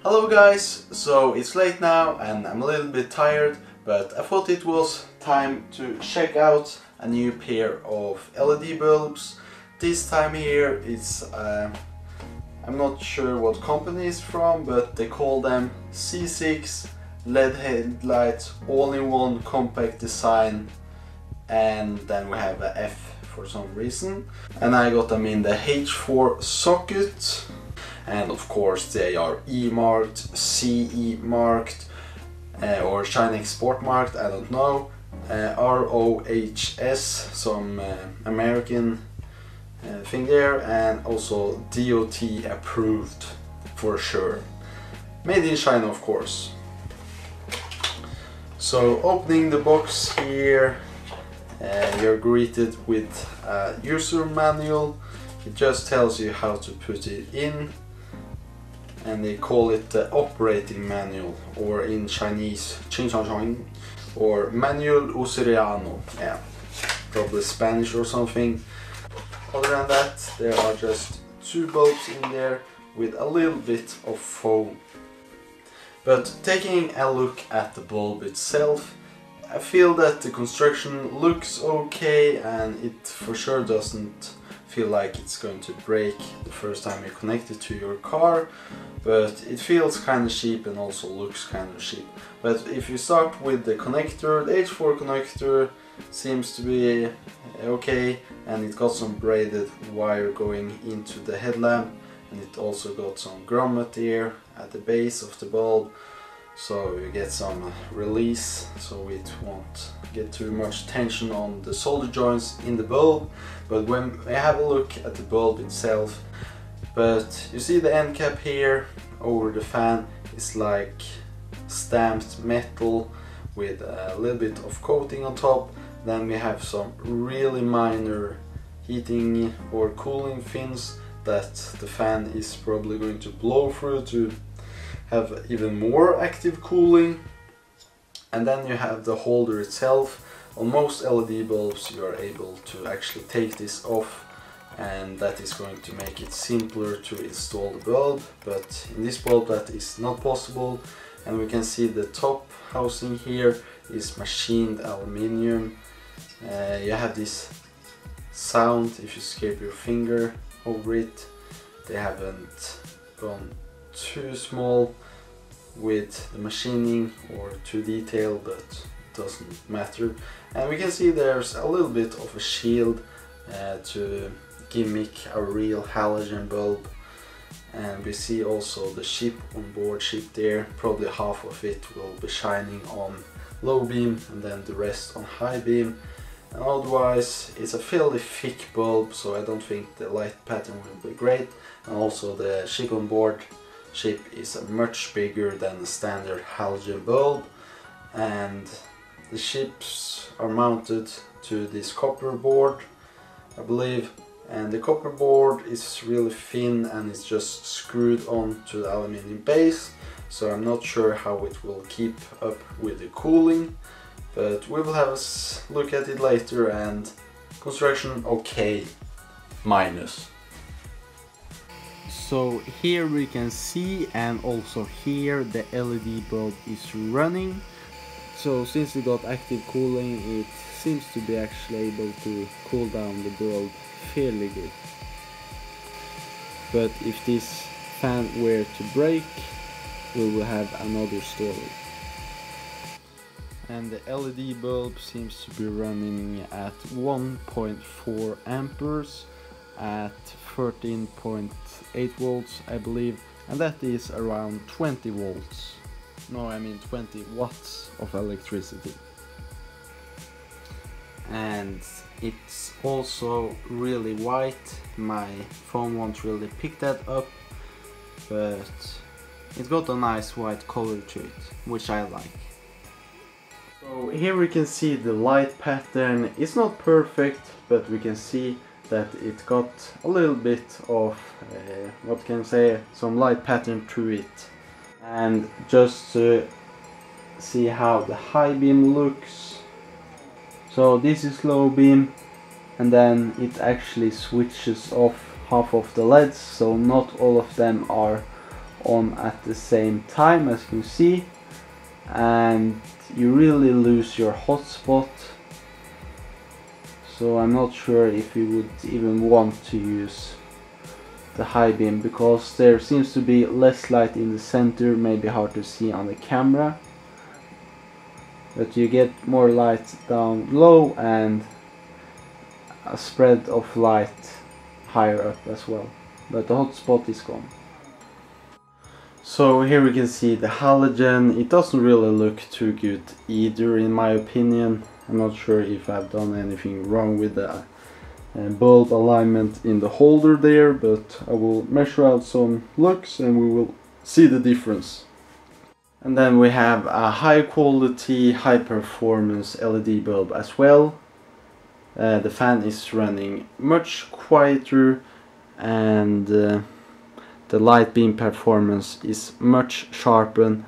Hello guys, so it's late now and I'm a little bit tired, but I thought it was time to check out a new pair of LED bulbs. This time here it's, I'm not sure what company it's from, but they call them C6 LED headlights, all-in-one compact design, and then we have a F for some reason. And I got them in the H4 socket. And of course they are E marked, CE marked, or China Export marked, I don't know, ROHS, some American thing there, and also DOT approved for sure. Made in China, of course. So opening the box here, you're greeted with a user manual. It just tells you how to put it in. And they call it the operating manual, or in Chinese, or Manual Usuariano, yeah, probably Spanish or something. Other than that, there are just two bulbs in there with a little bit of foam. But taking a look at the bulb itself, I feel that the construction looks okay, and it for sure doesn't feel like it's going to break the first time you connect it to your car, but it feels kind of cheap and also looks kind of cheap. But if you start with the connector, the H4 connector seems to be okay, and it got some braided wire going into the headlamp, and it also got some grommet here at the base of the bulb, so you get some release, so it won't get too much tension on the solder joints in the bulb. But when I have a look at the bulb itself, but you see the end cap here over the fan is like stamped metal with a little bit of coating on top. Then we have some really minor heating or cooling fins that the fan is probably going to blow through to have even more active cooling. And then you have the holder itself. On most LED bulbs you are able to actually take this off, and that is going to make it simpler to install the bulb, but in this bulb that is not possible. And we can see the top housing here is machined aluminium. You have this sound if you scrape your finger over it. They haven't gone too small with the machining or too detailed, but it doesn't matter. And we can see there's a little bit of a shield to gimmick a real halogen bulb. And we see also the chip on board chip there. Probably half of it will be shining on low beam and then the rest on high beam. And otherwise it's a fairly thick bulb, so I don't think the light pattern will be great. And also the chip on board chip is much bigger than the standard halogen bulb, and the chips are mounted to this copper board, I believe, and the copper board is really thin and it's just screwed on to the aluminum base, so I'm not sure how it will keep up with the cooling, but we will have a look at it later. And construction okay, minus. So here we can see, and also here the LED bulb is running. So since it got active cooling, it seems to be actually able to cool down the bulb fairly good. But if this fan were to break, we will have another story. And the LED bulb seems to be running at 1.4 amperes at 13.8 volts, I believe, and that is around 20 volts. No, I mean 20 watts of electricity. And it's also really white. My phone won't really pick that up, but it's got a nice white color to it, which I like. So here we can see the light pattern. It's not perfect, but we can see that it got a little bit of, what can I say, some light pattern to it. And just to see how the high beam looks, so this is low beam, and then it actually switches off half of the LEDs, so not all of them are on at the same time, as you can see, and you really lose your hotspot. So I'm not sure if you would even want to use the high beam, because there seems to be less light in the center, maybe hard to see on the camera, but you get more light down low and a spread of light higher up as well, but the hotspot is gone. So here we can see the halogen. It doesn't really look too good either, in my opinion. I'm not sure if I've done anything wrong with the bulb alignment in the holder there, but I will measure out some lux and we will see the difference. And then we have a high quality, high performance LED bulb as well. The fan is running much quieter, and the light beam performance is much sharper,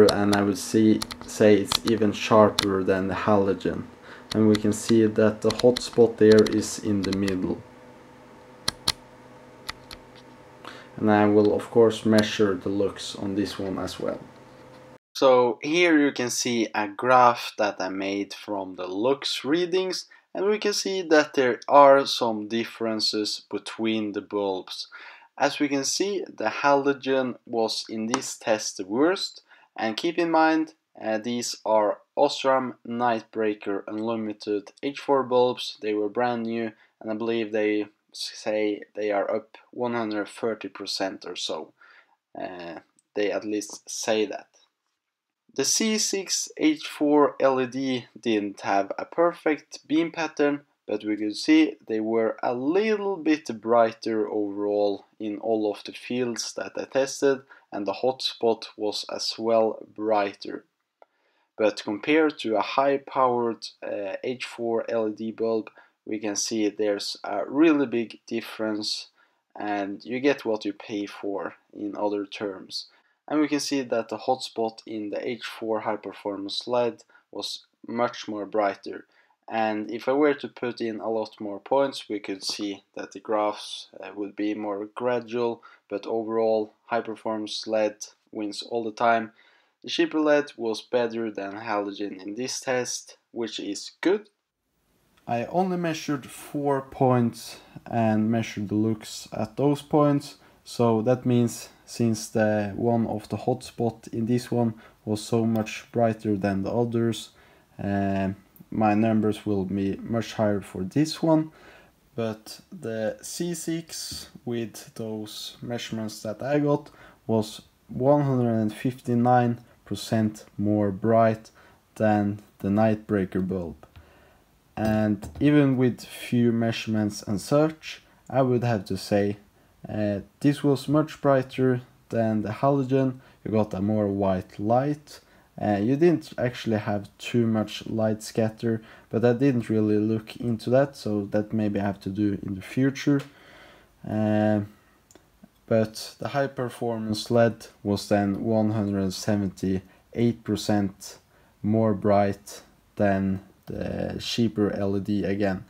and I would say it's even sharper than the halogen. And we can see that the hotspot there is in the middle. And I will of course measure the lux on this one as well. So here you can see a graph that I made from the lux readings, and we can see that there are some differences between the bulbs. As we can see, the halogen was in this test the worst, and keep in mind these are Osram Nightbreaker Unlimited H4 bulbs. They were brand new, and I believe they say they are up 130% or so. They at least say that. The C6 H4 LED didn't have a perfect beam pattern, but we could see they were a little bit brighter overall in all of the fields that I tested, and the hotspot was as well brighter. But compared to a high-powered H4 LED bulb, we can see there's a really big difference, and you get what you pay for in other terms. And we can see that the hotspot in the H4 high-performance LED was much more brighter. And if I were to put in a lot more points, we could see that the graphs would be more gradual, but overall high-performance LED wins all the time. The cheaper LED was better than halogen in this test, which is good. I only measured 4 points and measured the lux at those points, so that means since the one of the hotspot in this one was so much brighter than the others, my numbers will be much higher for this one. But the C6 with those measurements that I got was 159% more bright than the Nightbreaker bulb. And even with few measurements and such, I would have to say this was much brighter than the halogen. You got a more white light. You didn't actually have too much light scatter, but I didn't really look into that, so that maybe I have to do in the future. But the high performance LED was then 178% more bright than the cheaper LED again.